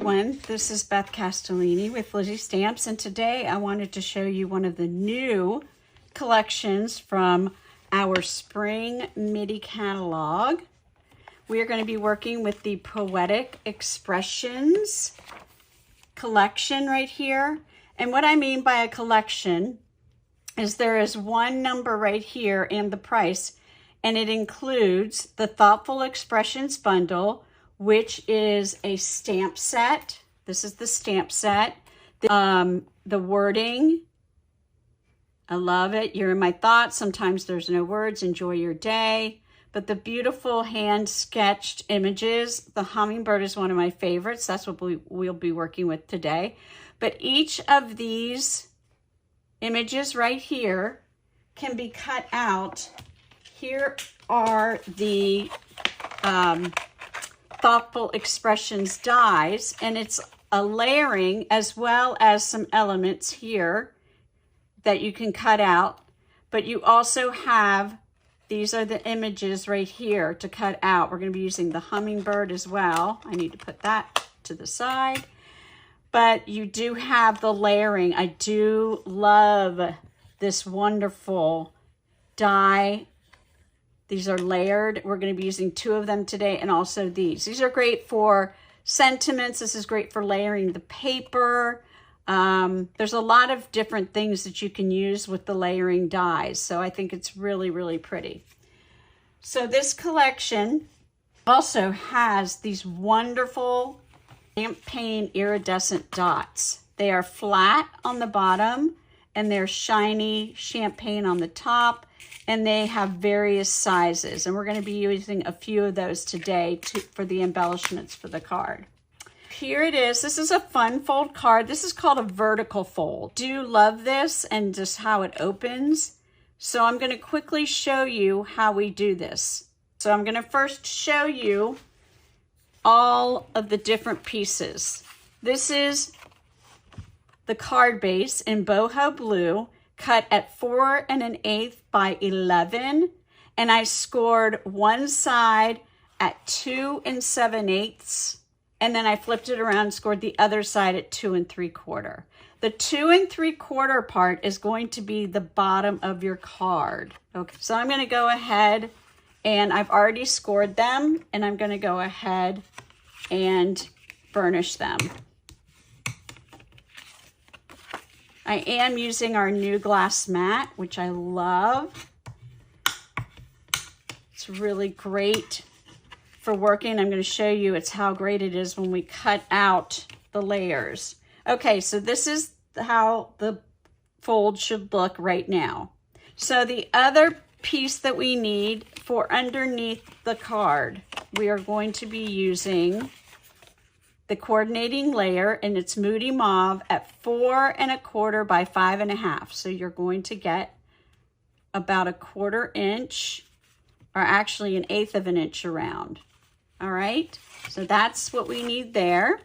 everyone, this is Beth Castellini with Lizzie Stamps, and today I wanted to show you one of the new collections from our spring MIDI catalog. We are going to be working with the Poetic Expressions collection right here. And what I mean by a collection is there is one number right here and the price, and it includes the Thoughtful Expressions bundle, which is a stamp set. This is the stamp set. The wording, I love it. You're in my thoughts. Sometimes there's no words. Enjoy your day. But the beautiful hand-sketched images. The hummingbird is one of my favorites. That's what we'll be working with today. But each of these images right here can be cut out. Here are the Thoughtful Expressions dies, and it's a layering as well as some elements here that you can cut out. But you also have, these are the images right here to cut out. We're going to be using the hummingbird as well. I need to put that to the side. But you do have the layering. I do love this wonderful die. These are layered. We're going to be using two of them today, and also these. These are great for sentiments. This is great for layering the paper. There's a lot of different things that you can use with the layering dies. So I think it's really, really pretty. So this collection also has these wonderful champagne iridescent dots. They are flat on the bottom and they're shiny champagne on the top, and they have various sizes. And we're going to be using a few of those today for the embellishments for the card. Here it is. This is a fun fold card. This is called a vertical fold. Do love this and just how it opens. So I'm going to quickly show you how we do this. So I'm going to first show you all of the different pieces. This is the card base in boho blue, cut at 4 1/8 by 11, and I scored one side at 2 7/8, and then I flipped it around and scored the other side at 2 3/4. The 2 3/4 part is going to be the bottom of your card. Okay, so I'm going to go ahead, and I've already scored them, and I'm going to go ahead and burnish them. I am using our new glass mat, which I love. It's really great for working. I'm going to show you it's how great it is when we cut out the layers. Okay, so this is how the fold should look right now. So the other piece that we need for underneath the card, we are going to be using the coordinating layer, and it's Moody Mauve at 4 1/4 by 5 1/2. So you're going to get about 1/4 inch, or actually 1/8 of an inch around. All right, so that's what we need there.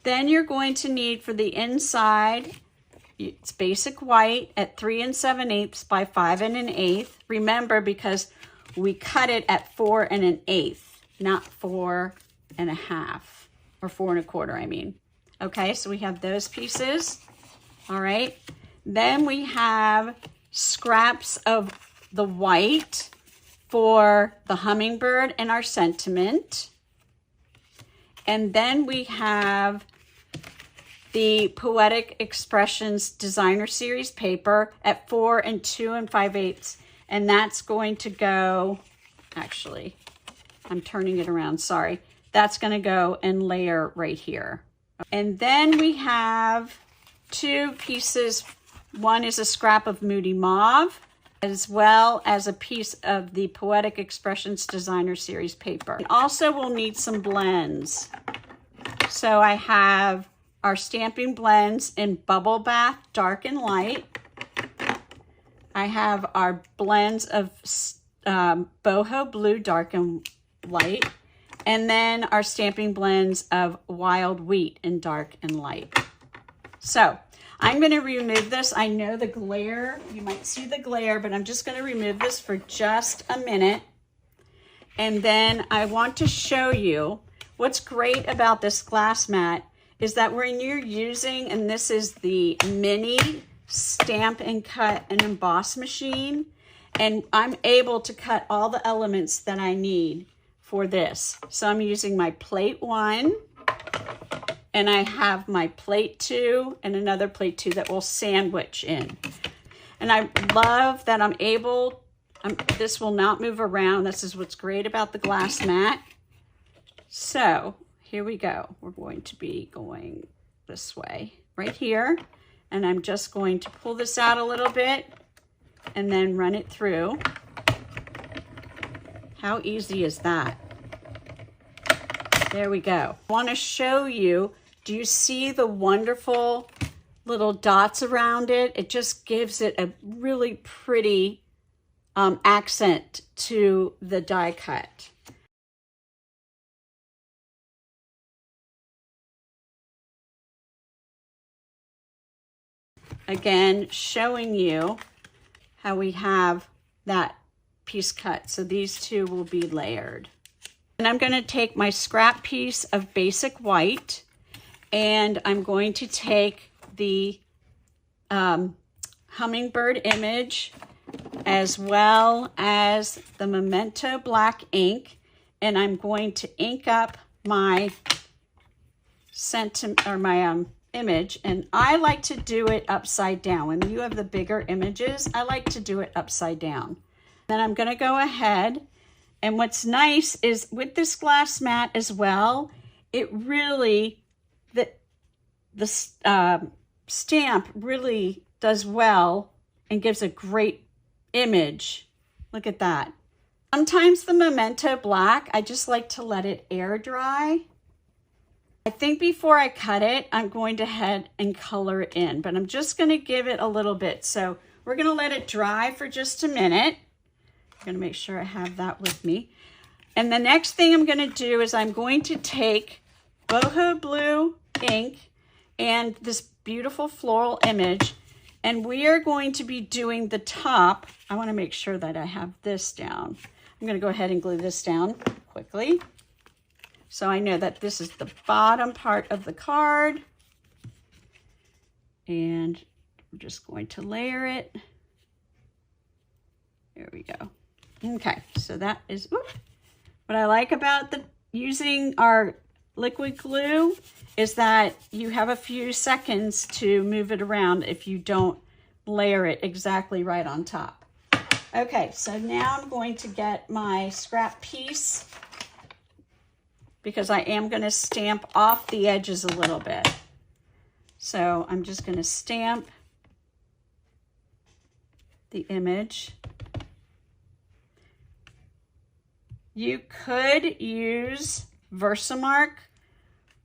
Then you're going to need for the inside, it's basic white at 3 7/8 by 5 1/8. Remember, because we cut it at 4 1/8, not 4 1/2. Or 4 1/4, I mean. Okay, so we have those pieces. All right. Then we have scraps of the white for the hummingbird and our sentiment. And then we have the Poetic Expressions Designer Series paper at 4 2 5/8. And that's going to go, actually, I'm turning it around, sorry. That's going to go and layer right here. And then we have two pieces. One is a scrap of Moody Mauve, as well as a piece of the Poetic Expressions Designer Series paper. And also we'll need some blends. So I have our stamping blends in Bubble Bath, dark and light. I have our blends of boho blue, dark and light. And then our stamping blends of Wild Wheat in dark and light. So I'm going to remove this. I know the glare, you might see the glare, but I'm just going to remove this for just a minute. And then I want to show you What's great about this glass mat is that when you're using, and this is the mini stamp and cut and emboss machine, and I'm able to cut all the elements that I need for this. So I'm using my plate 1, and I have my plate 2 and another plate 2 that will sandwich in. And I love that I'm able, this will not move around. This is what's great about the glass mat. So here we go. We're going to be going this way right here. And I'm just going to pull this out a little bit and then run it through. How easy is that? There we go. I want to show you, do you see the wonderful little dots around it? It just gives it a really pretty accent to the die cut. Again, showing you how we have that piece cut. So these two will be layered. And I'm going to take my scrap piece of basic white, and I'm going to take the hummingbird image as well as the Memento black ink, and I'm going to ink up my image, and I like to do it upside down. When you have the bigger images, I like to do it upside down. Then I'm going to go ahead, and what's nice is with this glass mat as well, it really, the stamp really does well and gives a great image. Look at that. Sometimes the Memento black, I just like to let it air dry. I think before I cut it, I'm going to head and color it in, but I'm just going to give it a little bit. So we're going to let it dry for just a minute. I'm going to make sure I have that with me. And the next thing I'm going to do is I'm going to take boho blue ink and this beautiful floral image, and we are going to be doing the top. I want to make sure that I have this down. I'm going to go ahead and glue this down quickly. So I know that this is the bottom part of the card, and we're just going to layer it. There we go. Okay, so that is what I like about using our liquid glue is that you have a few seconds to move it around if you don't layer it exactly right on top. Okay, so now I'm going to get my scrap piece, because I am going to stamp off the edges a little bit. So I'm just going to stamp the image. You could use Versamark,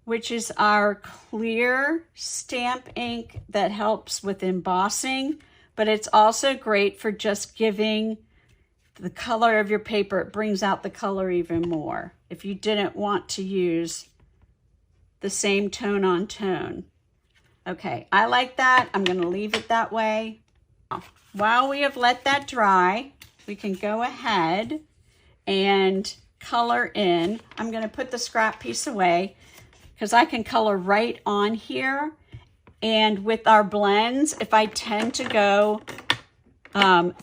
which is our clear stamp ink that helps with embossing, but it's also great for just giving the color of your paper. It brings out the color even more if you didn't want to use the same tone on tone. Okay, I like that. I'm going to leave it that way. While we have let that dry, we can go ahead and color in. I'm going to put the scrap piece away because I can color right on here. And with our blends, if I tend to go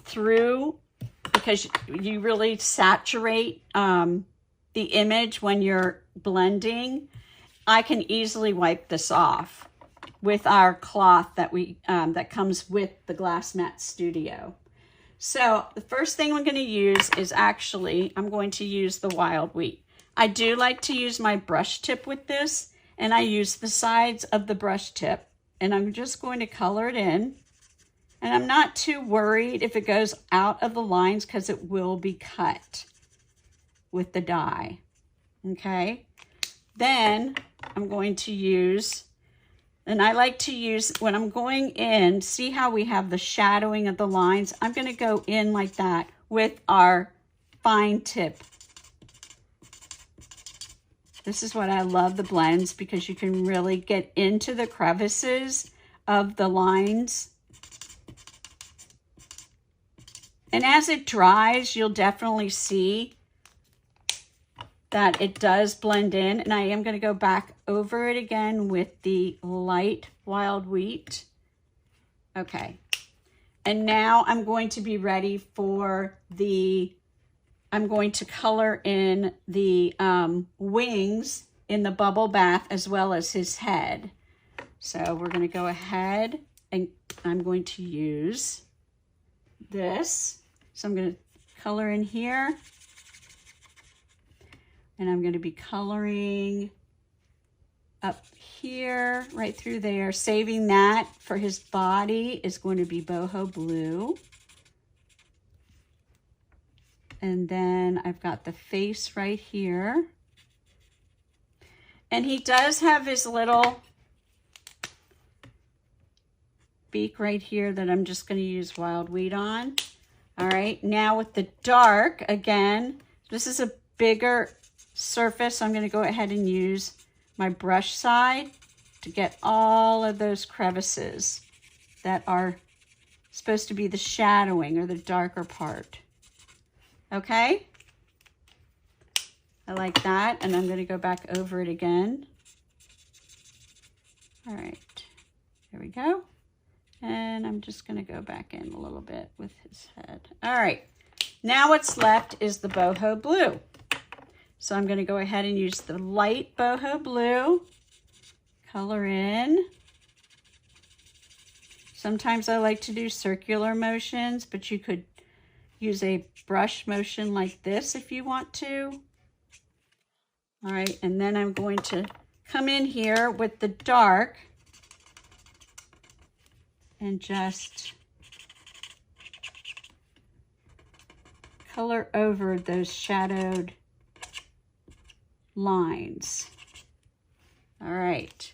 through, because you really saturate the image when you're blending, I can easily wipe this off with our cloth that that comes with the Glass Mat Studio. So the first thing I'm going to use is I'm going to use the wild wheat. I do like to use my brush tip with this, and I use the sides of the brush tip, and I'm just going to color it in. And I'm not too worried if it goes out of the lines because it will be cut with the die. Okay. Then I'm going to use, and I like to use, when I'm going in, see how we have the shadowing of the lines? I'm going to go in like that with our fine tip. This is what I love the blends, because you can really get into the crevices of the lines. And as it dries, you'll definitely see that it does blend in. And I am going to go back over it again with the light wild wheat. Okay. And now I'm going to be ready for I'm going to color in the wings in the bubble bath as well as his head. So we're going to go ahead and I'm going to use this. So I'm going to color in here. And I'm going to be coloring up here, right through there. Saving that for his body is going to be boho blue. And then I've got the face right here. And he does have his little beak right here that I'm just going to use wild wheat on. All right, now with the dark, again, this is a bigger surface, so I'm going to go ahead and use my brush side to get all of those crevices that are supposed to be the shadowing or the darker part. Okay? I like that, and I'm going to go back over it again. All right, there we go. And I'm just going to go back in a little bit with his head. All right, now what's left is the boho blue. So I'm going to go ahead and use the light boho blue, color in. Sometimes I like to do circular motions, but you could use a brush motion like this if you want to. All right, and then I'm going to come in here with the dark and just color over those shadowed lines. All right.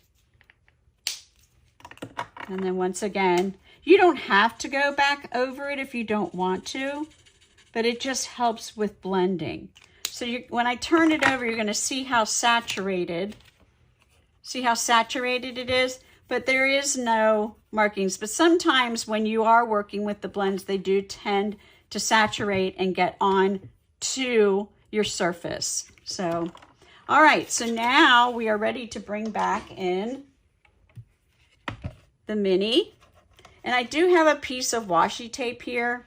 And then once again, you don't have to go back over it if you don't want to, but it just helps with blending. So when I turn it over, you're going to see how saturated it is, but there is no markings. But sometimes when you are working with the blends, they do tend to saturate and get on to your surface. So, all right, so now we are ready to bring back in the mini. And I do have a piece of washi tape here,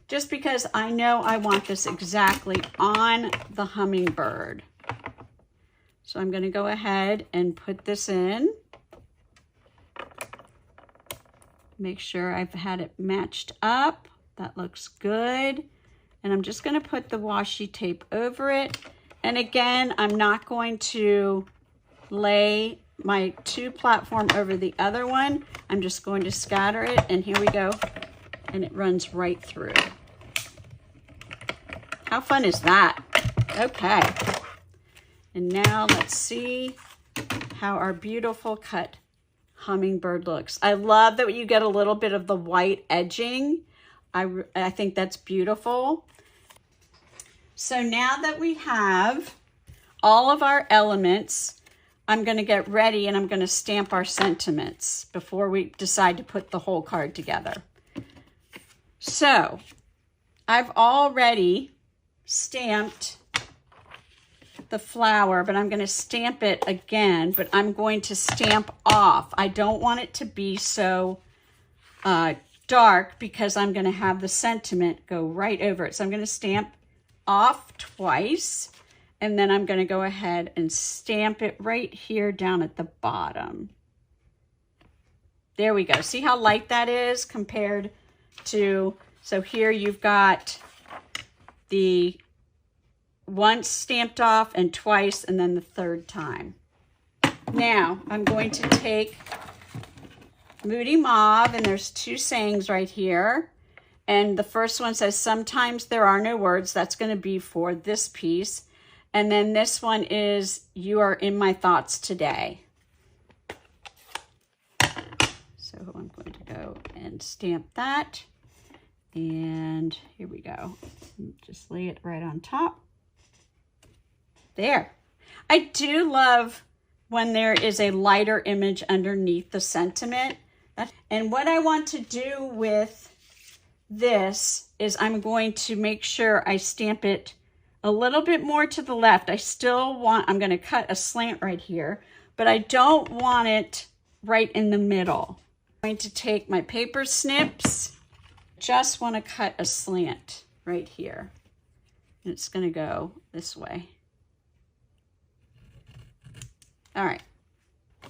just because I know I want this exactly on the hummingbird. So I'm going to go ahead and put this in. Make sure I've had it matched up. That looks good. And I'm just going to put the washi tape over it. And again, I'm not going to lay my two platform over the other one. I'm just going to scatter it, and here we go. And it runs right through. How fun is that? Okay. And now let's see how our beautiful cut hummingbird looks. I love that you get a little bit of the white edging. I think that's beautiful. So now that we have all of our elements, I'm going to get ready and I'm going to stamp our sentiments before we decide to put the whole card together. So I've already stamped the flower, but I'm going to stamp it again, but I'm going to stamp off. I don't want it to be so dark because I'm going to have the sentiment go right over it. So I'm going to stamp off twice, and then I'm going to go ahead and stamp it right here down at the bottom. There we go. See how light that is compared to, so here you've got the once stamped off and twice, and then the third time. Now I'm going to take Moody Mauve, and there's two sayings right here. And the first one says, sometimes there are no words. That's going to be for this piece. And then this one is, you are in my thoughts today. So I'm going to go and stamp that. And here we go. Just lay it right on top. There. I do love when there is a lighter image underneath the sentiment. And what I want to do with this is I'm going to make sure I stamp it a little bit more to the left. I still want, I'm going to cut a slant right here, but I don't want it right in the middle. I'm going to take my paper snips, just want to cut a slant right here. And it's going to go this way. All right.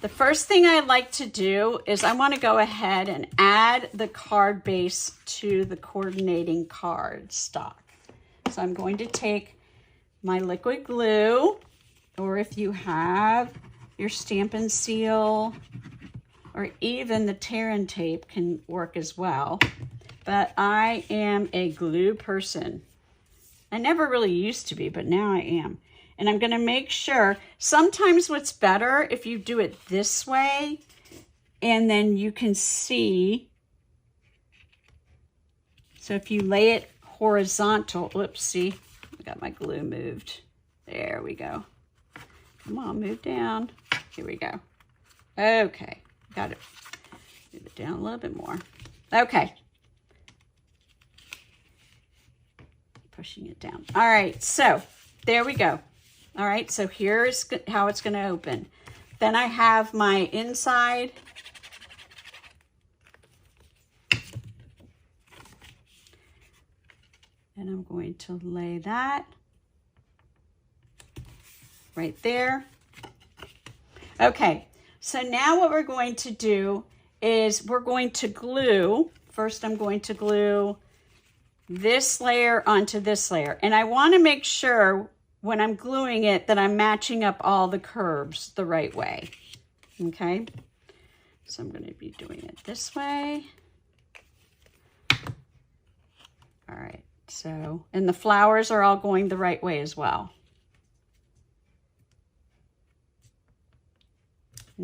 The first thing I like to do is I want to go ahead and add the card base to the coordinating card stock. So I'm going to take my liquid glue, or if you have your Stampin' Seal, or even the tear and tape can work as well. But I am a glue person. I never really used to be, but now I am. And I'm going to make sure, sometimes what's better if you do it this way, and then you can see. So if you lay it horizontal, oops, see, I got my glue moved. There we go. Come on, move down. Here we go. Okay, got it. Move it down a little bit more. Okay. Pushing it down. All right, so there we go. All right, so here's how it's going to open. Then I have my inside. And I'm going to lay that right there. Okay, so now what we're going to do is we're going to glue. First, I'm going to glue this layer onto this layer. And I want to make sure when I'm gluing it that I'm matching up all the curves the right way. Okay, so I'm going to be doing it this way. All right, so, and the flowers are all going the right way as well.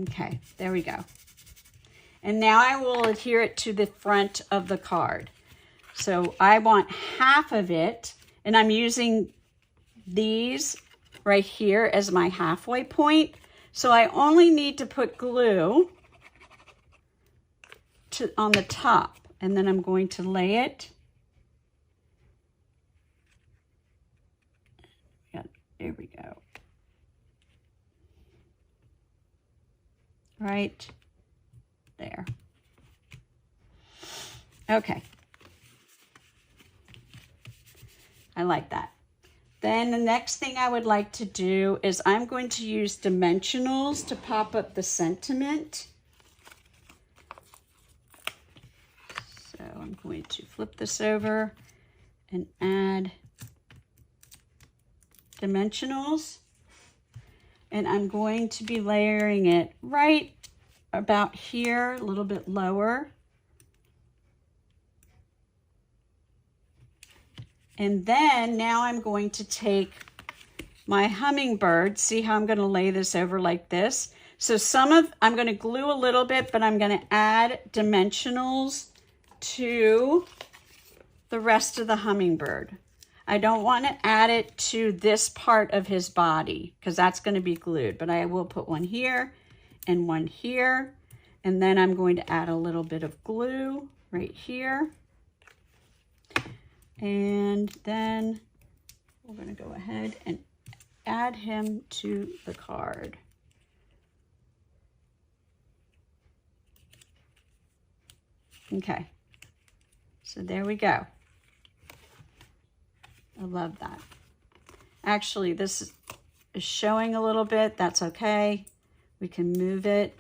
Okay, there we go. And now I will adhere it to the front of the card. So I want half of it, and I'm using these right here as my halfway point. So I only need to put glue on the top, and then I'm going to lay it. There we go. Right there. Okay. I like that. Then the next thing I would like to do is I'm going to use dimensionals to pop up the sentiment. So I'm going to flip this over and add dimensionals. And I'm going to be layering it right about here, a little bit lower. And then now I'm going to take my hummingbird. See how I'm going to lay this over like this? So I'm going to glue a little bit, but I'm going to add dimensionals to the rest of the hummingbird. I don't want to add it to this part of his body because that's going to be glued, but I will put one here and one here. And then I'm going to add a little bit of glue right here. And then we're going to go ahead and add him to the card. Okay, so there we go. I love that. Actually, this is showing a little bit. That's okay. We can move it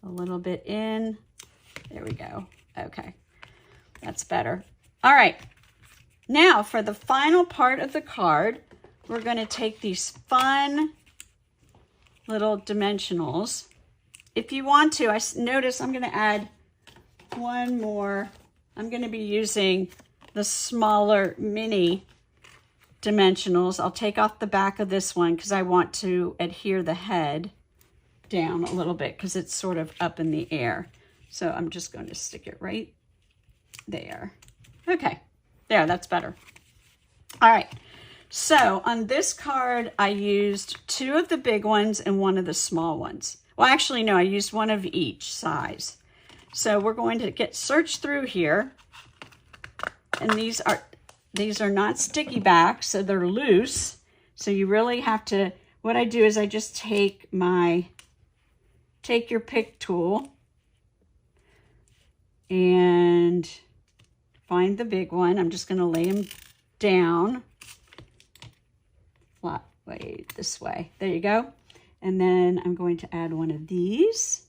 a little bit in. There we go. Okay, that's better. All right, now for the final part of the card, we're going to take these fun little dimensionals. If you want to, notice I'm going to add one more. I'm going to be using the smaller mini dimensionals. I'll take off the back of this one because I want to adhere the head down a little bit because it's sort of up in the air. So I'm just going to stick it right there. Okay, there, that's better. All right, so on this card, I used 2 of the big ones and 1 of the small ones. Well, actually, no, I used 1 of each size. So we're going to search through here. And these are these are not sticky back, so they're loose. So you really have to, what I do is I just take your pick tool and find the big one. I'm just going to lay them down flat way this way. There you go. And then I'm going to add one of these.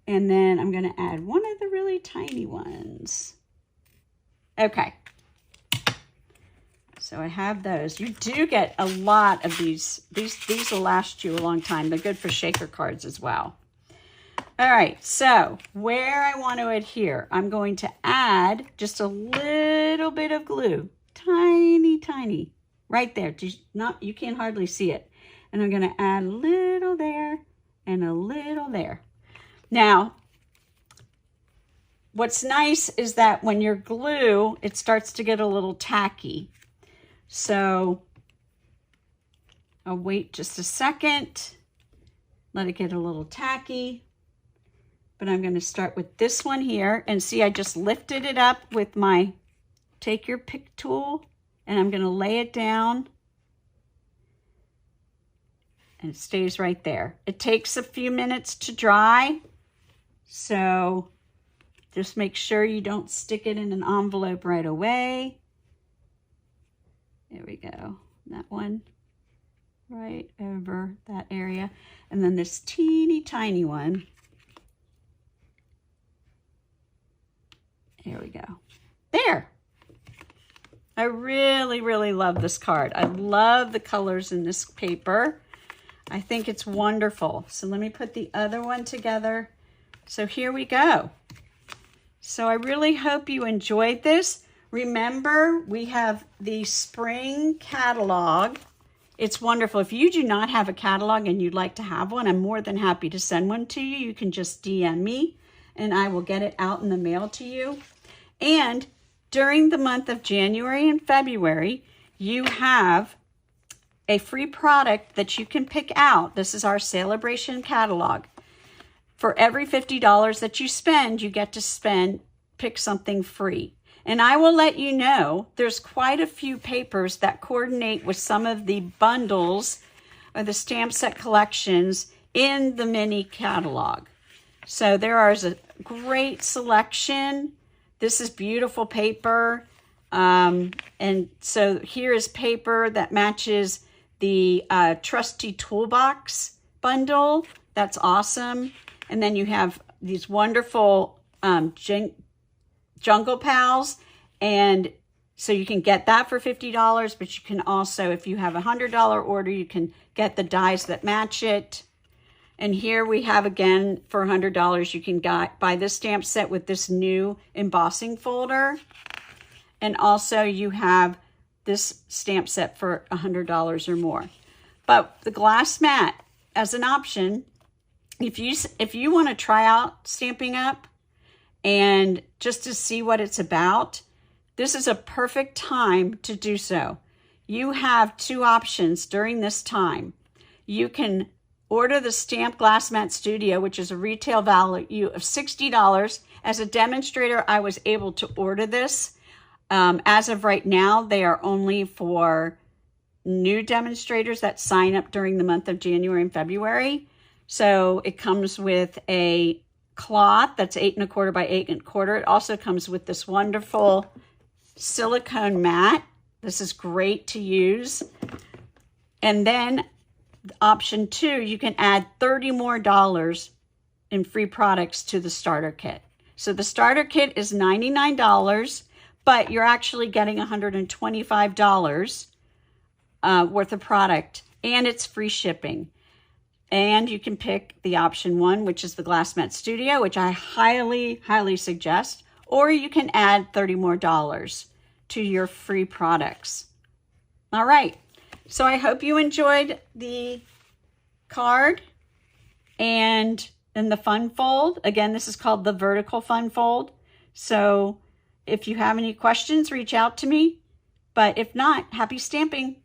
And then I'm going to add one of the really tiny ones. Okay. So I have those. You do get a lot of these. These will last you a long time. They're good for shaker cards as well. All right, so where I want to adhere, I'm going to add just a little bit of glue. Tiny, tiny. Right there. You can't hardly see it. And I'm going to add a little there and a little there. Now, what's nice is that when you glue, it starts to get a little tacky. So I'll wait just a second, let it get a little tacky. But I'm going to start with this one here. And see, I just lifted it up with my take your pick tool. And I'm going to lay it down. And it stays right there. It takes a few minutes to dry. So just make sure you don't stick it in an envelope right away. There we go. That one right over that area. And then this teeny tiny one. There we go. There. I really, really love this card. I love the colors in this paper. I think it's wonderful. So let me put the other one together. So here we go. So I really hope you enjoyed this. Remember, we have the spring catalog. It's wonderful. If you do not have a catalog and you'd like to have one, I'm more than happy to send one to you. You can just DM me and I will get it out in the mail to you. And during the month of January and February, you have a free product that you can pick out. This is our Celebration catalog. For every $50 that you spend, you get to pick something free. And I will let you know, there's quite a few papers that coordinate with some of the bundles or the stamp set collections in the mini catalog. So there is a great selection. This is beautiful paper. And so here is paper that matches the Trusty Toolbox bundle. That's awesome. And then you have these wonderful Jungle Pals. And so you can get that for $50, but you can also, if you have a $100 order, you can get the dies that match it. And here we have, again, for $100, you can buy this stamp set with this new embossing folder. And also you have this stamp set for $100 or more. But the glass mat, as an option, if you want to try out Stampin' Up! And just to see what it's about, this is a perfect time to do so. You have two options during this time. You can order the Stamp Glass Mat Studio, which is a retail value of $60. As a demonstrator, I was able to order this. As of right now, they are only for new demonstrators that sign up during the month of January and February. So it comes with a cloth that's 8 1/4 by 8 1/4. It also comes with this wonderful silicone mat. This is great to use. And then option 2, you can add $30 more in free products to the starter kit. So the starter kit is $99, but you're actually getting $125 worth of product, and it's free shipping. And you can pick the option 1, which is the Glass Mat Studio, which I highly, highly suggest, or you can add $30 more to your free products. All right. So I hope you enjoyed the card and the fun fold. Again, this is called the vertical fun fold. So if you have any questions, reach out to me. But if not, happy stamping.